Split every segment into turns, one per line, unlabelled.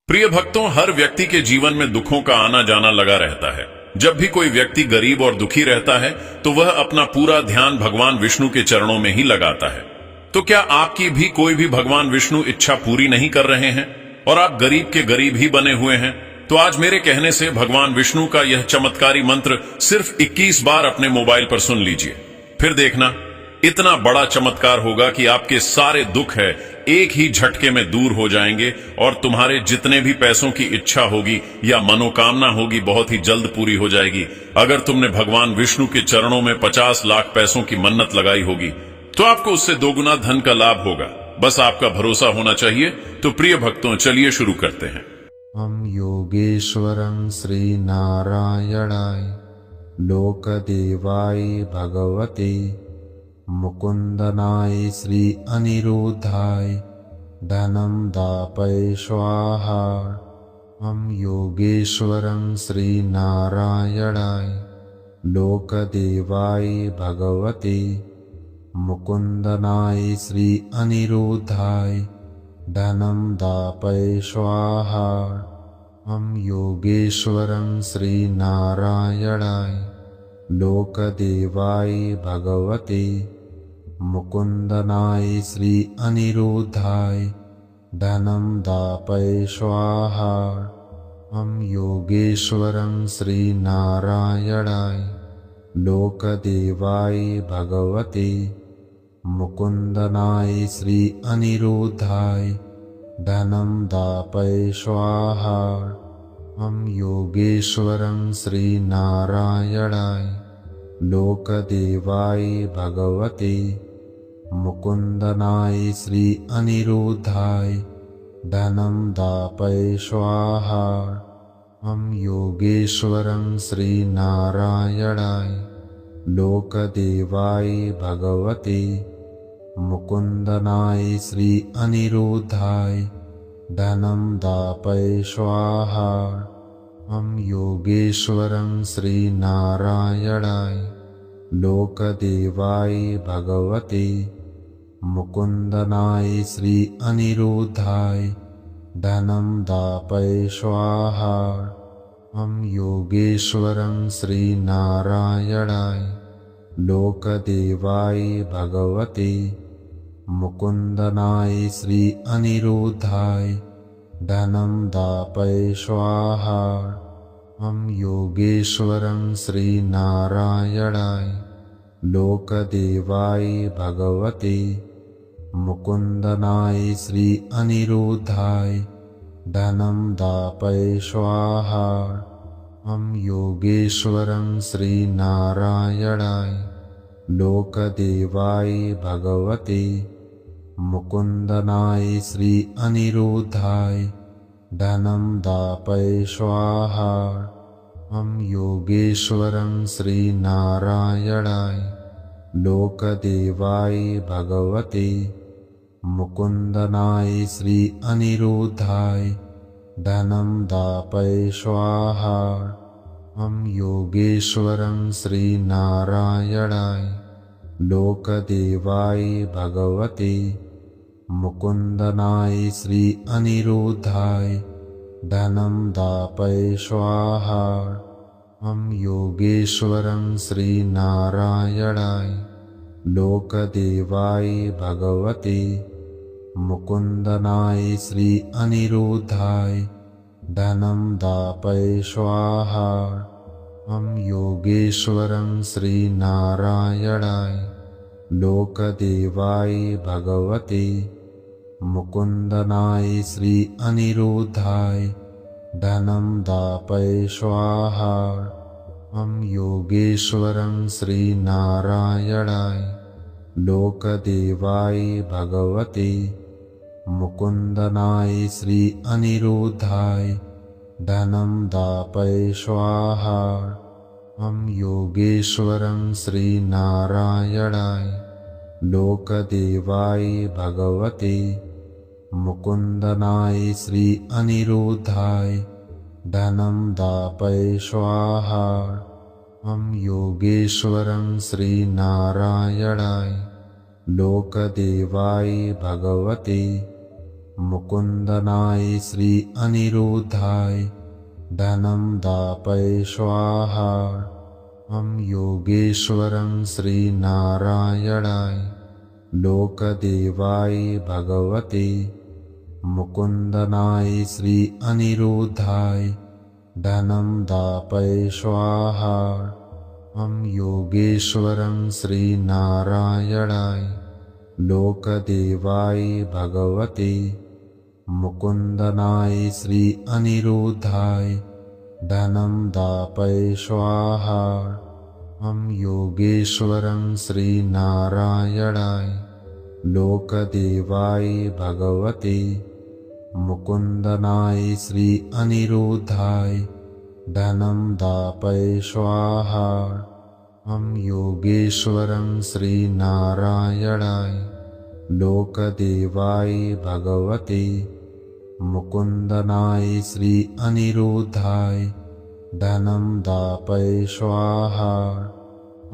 प्रिय भक्तों, हर व्यक्ति के जीवन में दुखों का आना जाना लगा रहता है। जब भी कोई व्यक्ति गरीब और दुखी रहता है तो वह अपना पूरा ध्यान भगवान विष्णु के चरणों में ही लगाता है। तो क्या आपकी भी कोई भी भगवान विष्णु इच्छा पूरी नहीं कर रहे हैं और आप गरीब के गरीब ही बने हुए हैं? तो आज मेरे कहने से भगवान विष्णु का यह चमत्कारी मंत्र सिर्फ 21 बार अपने मोबाइल पर सुन लीजिए। फिर देखना, इतना बड़ा चमत्कार होगा कि आपके सारे दुख है एक ही झटके में दूर हो जाएंगे और तुम्हारे जितने भी पैसों की इच्छा होगी या मनोकामना होगी बहुत ही जल्द पूरी हो जाएगी। अगर तुमने भगवान विष्णु के चरणों में 50 लाख पैसों की मन्नत लगाई होगी तो आपको उससे दोगुना धन का लाभ होगा। बस आपका भरोसा होना चाहिए। तो प्रिय भक्तों, चलिए शुरू करते हैं।
हम योगेश्वरं श्री नारायणाय लोकदेवाय भगवते मुकुंदनाय श्री अनिरुद्धाय धनं दापय स्वाहा। हम योगेश्वरं श्री नारायणाय लोकदेवाय भगवते मुकुंदनाय श्री अनिरुद्धाय धनं दापय स्वाहा। हम योगेश्वरं श्री नारायणाय लोकदेवाय भगवते मुकुंदनाय श्री अनिरुद्धाय धनं दापय स्वाहा। हम योगेश्वरं श्री नारायणाय लोकदेवाय भगवते मुकुंदनाय श्री अनिरुद्धाय धनं दापय स्वाहा। हम योगेश्वरं श्री नारायणाय लोकदेवाय भगवते मुकुंदनाय श्री अनिरुद्धाय धनं दापय स्वाहा। हम योगेश्वरं श्री नारायणाय लोकदेवाय भगवते मुकुंदनाय श्री अनिरुद्धाय धनं दापय स्वाहा। हम योगेश्वरं श्री नारायणाय लोकदेवाय भगवते मुकुंदनाय श्री अनिरुद्धाय धनं दापय स्वाहा। हम योगेश्वरं श्री नारायणाय लोकदेवाय भगवते मुकुंदनाय श्री अनिरुद्धाय धनं दापय स्वाहा। हम योगेश्वरं श्री नारायणाय लोकदेवाय भगवते मुकुंदनाय श्री अनिरुद्धाय धनं दापय स्वाहा। हम योगेश्वरं श्री नारायणाय लोकदेवाय भगवते मुकुंदनाय श्री अनिरुद्धाय धनं दापय स्वाहा। हम योगेश्वरं श्री नारायणाय लोकदेवाय भगवते मुकुंदनाय श्री अनिरुद्धाय धनं दापय स्वाहा। हम योगेश्वरं श्री नारायणाय लोकदेवाय भगवते मुकुंदनाय श्री अनिरुद्धाय धनं दापय स्वाहा। हम योगेश्वरं श्री नारायणाय लोकदेवाय भगवते मुकुंदनाय श्री अनिरुद्धाय धनं दापय स्वाहा। हम योगेश्वरं श्री नारायणाय लोकदेवाय भगवते मुकुंदनाय श्री अनिरुद्धाय धनं दापय स्वाहा। हम योगेश्वरं श्री नारायणाय लोकदेवाय भगवते मुकुंदनाय श्री अनिरुद्धाय धनं दापय स्वाहा। हम योगेश्वरं श्री नारायणाय लोकदेवाय भगवते मुकुंदनाय श्री अनिरुद्धाय धनं दापय स्वाहा। हम योगेश्वरं श्री नारायणाय लोकदेवाय भगवते मुकुन्दनाय श्री अनिरुद्धाय धनं दापय स्वाहा। ॐ योगेश्वरं श्रीनारायणाय लोकदेवाय भगवते मुकुन्दनाय श्री अनिरुद्धाय धनं दापय स्वाहा। ॐ योगेश्वरं श्रीनारायणाय लोकदेवाय भगवते मुकुन्दनाय श्री अनिरुद्धाय धनं दापय स्वाहा। ॐ योगेश्वरं श्रीनारायणाय लोकदेवाय भगवते मुकुन्दनाय श्री अनिरुद्धाय धनं दापय स्वाहा। ॐ योगेश्वरं श्रीनारायणाय लोकदेवाय भगवते मुकुन्दनाय श्री अनिरुद्धाय धनं दापय स्वाहा।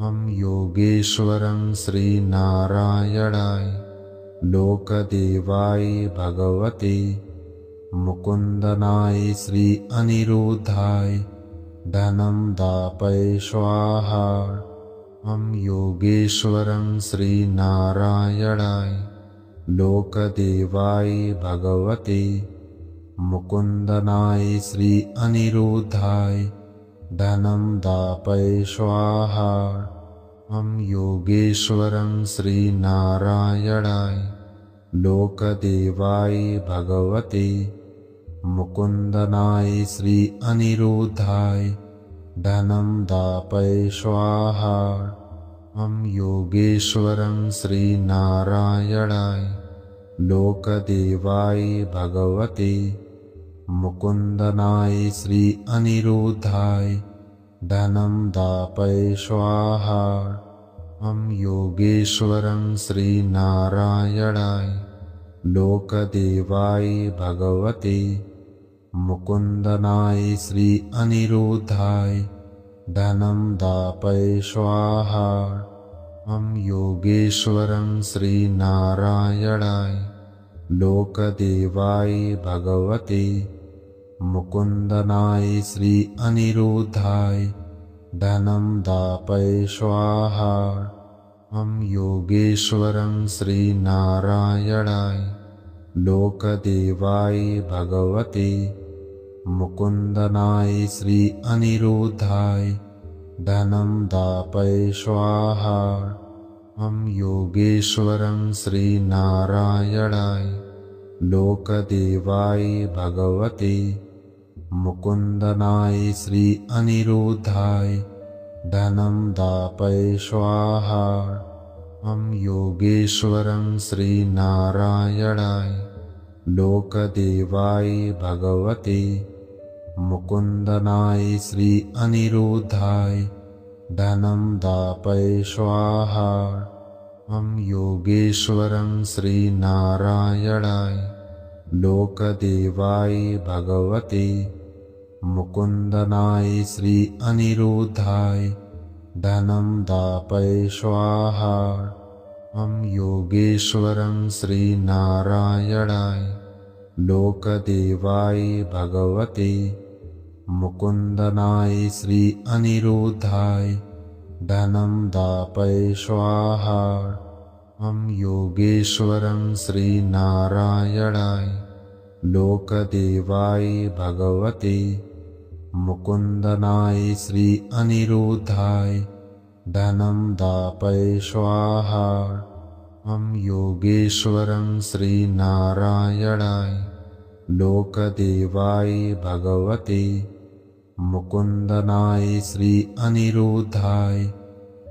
ॐ योगेश्वरं श्रीनारायणाय लोकदेवाय भगवते मुकुन्दनाय श्री अनिरुद्धाय धनं दापय स्वाहा। ॐ योगेश्वरं श्रीनारायणाय लोकदेवाय भगवते मुकुन्दनाय श्री अनिरुद्धाय धनं दापय स्वाहा। ॐ योगेश्वरं श्रीनारायणाय लोकदेवाय भगवते मुकुन्दनाय श्री अनिरुद्धाय धनं दापय स्वाहा। ॐ योगेश्वरं श्रीनारायणाय लोकदेवाय भगवते मुकुन्दनाय श्री अनिरुद्धाय धनं दापय स्वाहा। ॐ योगेश्वरं श्रीनारायणाय लोकदेवाय भगवते मुकुन्दनाय श्री अनिरुद्धाय धनं दापय स्वाहा। ॐ योगेश्वरं श्रीनारायणाय लोकदेवाय भगवते मुकुन्दनाय श्री अनिरुद्धाय धनं दापय स्वाहा। ॐ योगेश्वरं श्रीनारायणाय लोकदेवाय भगवते मुकुन्दनाय श्री अनिरुद्धाय धनं दापय स्वाहा। ॐ योगेश्वरं श्रीनारायणाय लोकदेवाय भगवते मुकुन्दनाय श्री अनिरुद्धाय धनं दापय स्वाहा। ॐ योगेश्वरं श्रीनारायणाय लोकदेवाय भगवते मुकुन्दनाय श्री अनिरुद्धाय धनं दापय स्वाहा। ॐ योगेश्वरं श्रीनारायणाय लोकदेवाय भगवते मुकुन्दनाय श्री अनिरुद्धाय धनं दापय स्वाहा। ॐ योगेश्वरं श्रीनारायणाय लोकदेवाय भगवते मुकुन्दनाय श्री अनिरुद्धाय धनं दापय स्वाहा। ॐ योगेश्वरं श्रीनारायणाय लोकदेवाय भगवते मुकुन्दनाय श्री अनिरुद्धाय धनं दापय स्वाहा। ॐ योगेश्वरं श्रीनारायणाय लोकदेवाय भगवते मुकुन्दनाय श्री अनिरुद्धाय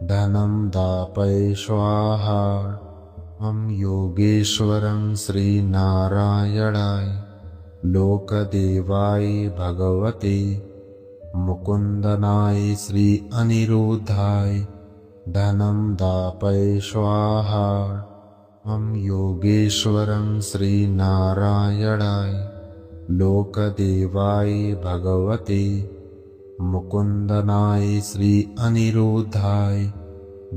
धनं दापय स्वाहा। ॐ योगेश्वरं श्रीनारायणाय लोकदेवाय भगवते मुकुन्दनाय श्री अनिरुद्धाय धनं दापय स्वाहा। ॐ योगेश्वरं श्रीनारायणाय लोकदेवाय भगवते मुकुन्दनाय श्री अनिरुद्धाय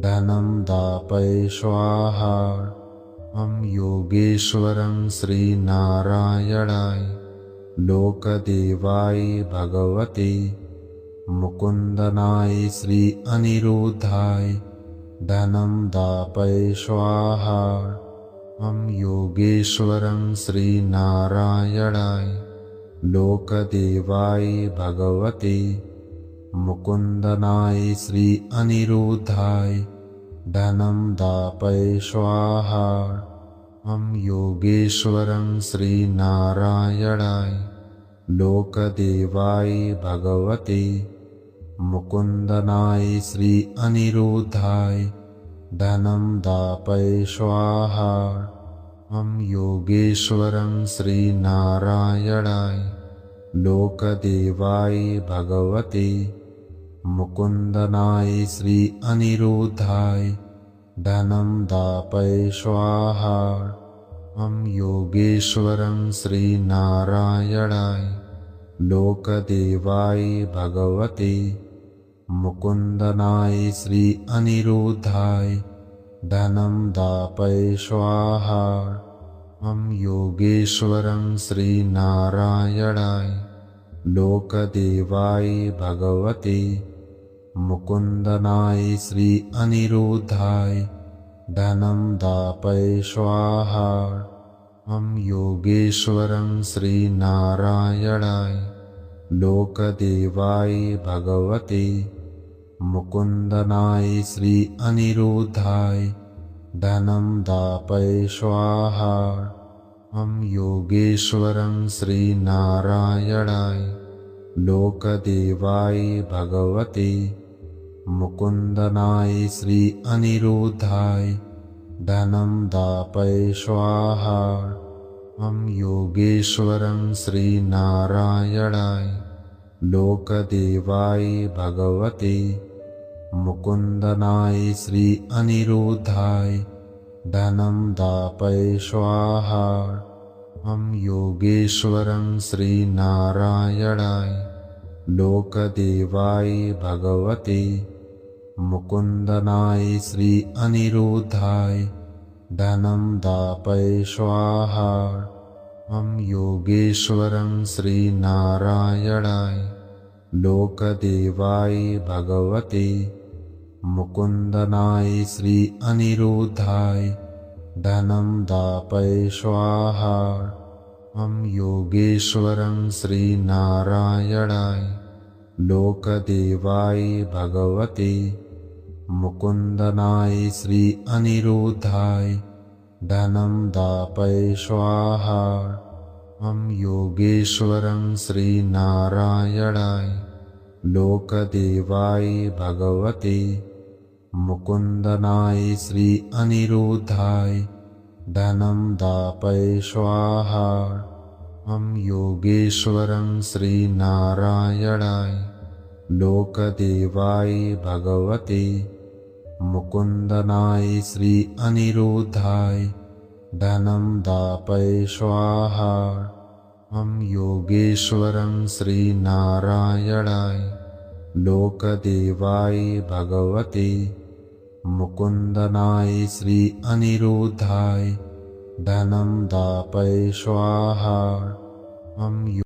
धनं दापय स्वाहा। ॐ योगेश्वरं श्रीनारायणाय लोकदेवाय भगवते मुकुन्दनाय श्री अनिरुद्धाय धनं दापय स्वाहा। ॐ योगेश्वरं श्रीनारायणाय लोकदेवाय भगवते मुकुन्दनाय श्री अनिरुद्धाय धनं दापय स्वाहा। ॐ योगेश्वरं श्रीनारायणाय लोकदेवाय भगवते मुकुन्दनाय श्री अनिरुद्धाय धनं दापय स्वाहा। ॐ योगेश्वरं श्रीनारायणाय लोकदेवाय भगवते मुकुन्दनाय श्री अनिरुद्धाय धनं दापय स्वाहा। ॐ योगेश्वरं श्रीनारायणाय लोकदेवाय भगवते मुकुन्दनाय श्री अनिरुद्धाय धनं दापय स्वाहा। ॐ योगेश्वरं श्रीनारायणाय लोकदेवाय भगवते मुकुन्दनाय श्री अनिरुद्धाय धनं दापय स्वाहा। ॐ योगेश्वरं श्रीनारायणाय लोकदेवाय भगवते मुकुन्दनाय श्री अनिरुद्धाय धनं दापय स्वाहा। ॐ योगेश्वरं श्रीनारायणाय लोकदेवाय भगवते मुकुन्दनाय श्री अनिरुद्धाय धनं दापय स्वाहा। ॐ योगेश्वरं श्रीनारायणाय लोकदेवाय भगवते मुकुन्दनाय श्री अनिरुद्धाय धनं दापय स्वाहा। ॐ योगेश्वरं श्रीनारायणाय लोकदेवाय भगवते मुकुन्दनाय श्री अनिरुद्धाय धनं दापय स्वाहा। ॐ योगेश्वरं श्रीनारायणाय लोकदेवाय भगवते मुकुन्दनाय श्री अनिरुद्धाय धनं दापय स्वाहा। ॐ योगेश्वरं श्रीनारायणाय लोकदेवाय भगवते मुकुन्दनाय श्री अनिरुद्धाय धनं दापय स्वाहा। ॐ योगेश्वरं श्रीनारायणाय लोकदेवाय भगवते मुकुन्दनाय श्री अनिरुद्धाय धनं दापय स्वाहा। ॐ योगेश्वरं श्रीनारायणाय लोकदेवाय भगवते मुकुन्दनाय श्री अनिरुद्धाय धनं दापय स्वाहा। ॐ योगेश्वरं श्रीनारायणाय लोकदेवाय भगवते मुकुन्दनाय श्री अनिरुद्धाय धनं दापय स्वाहा। ॐ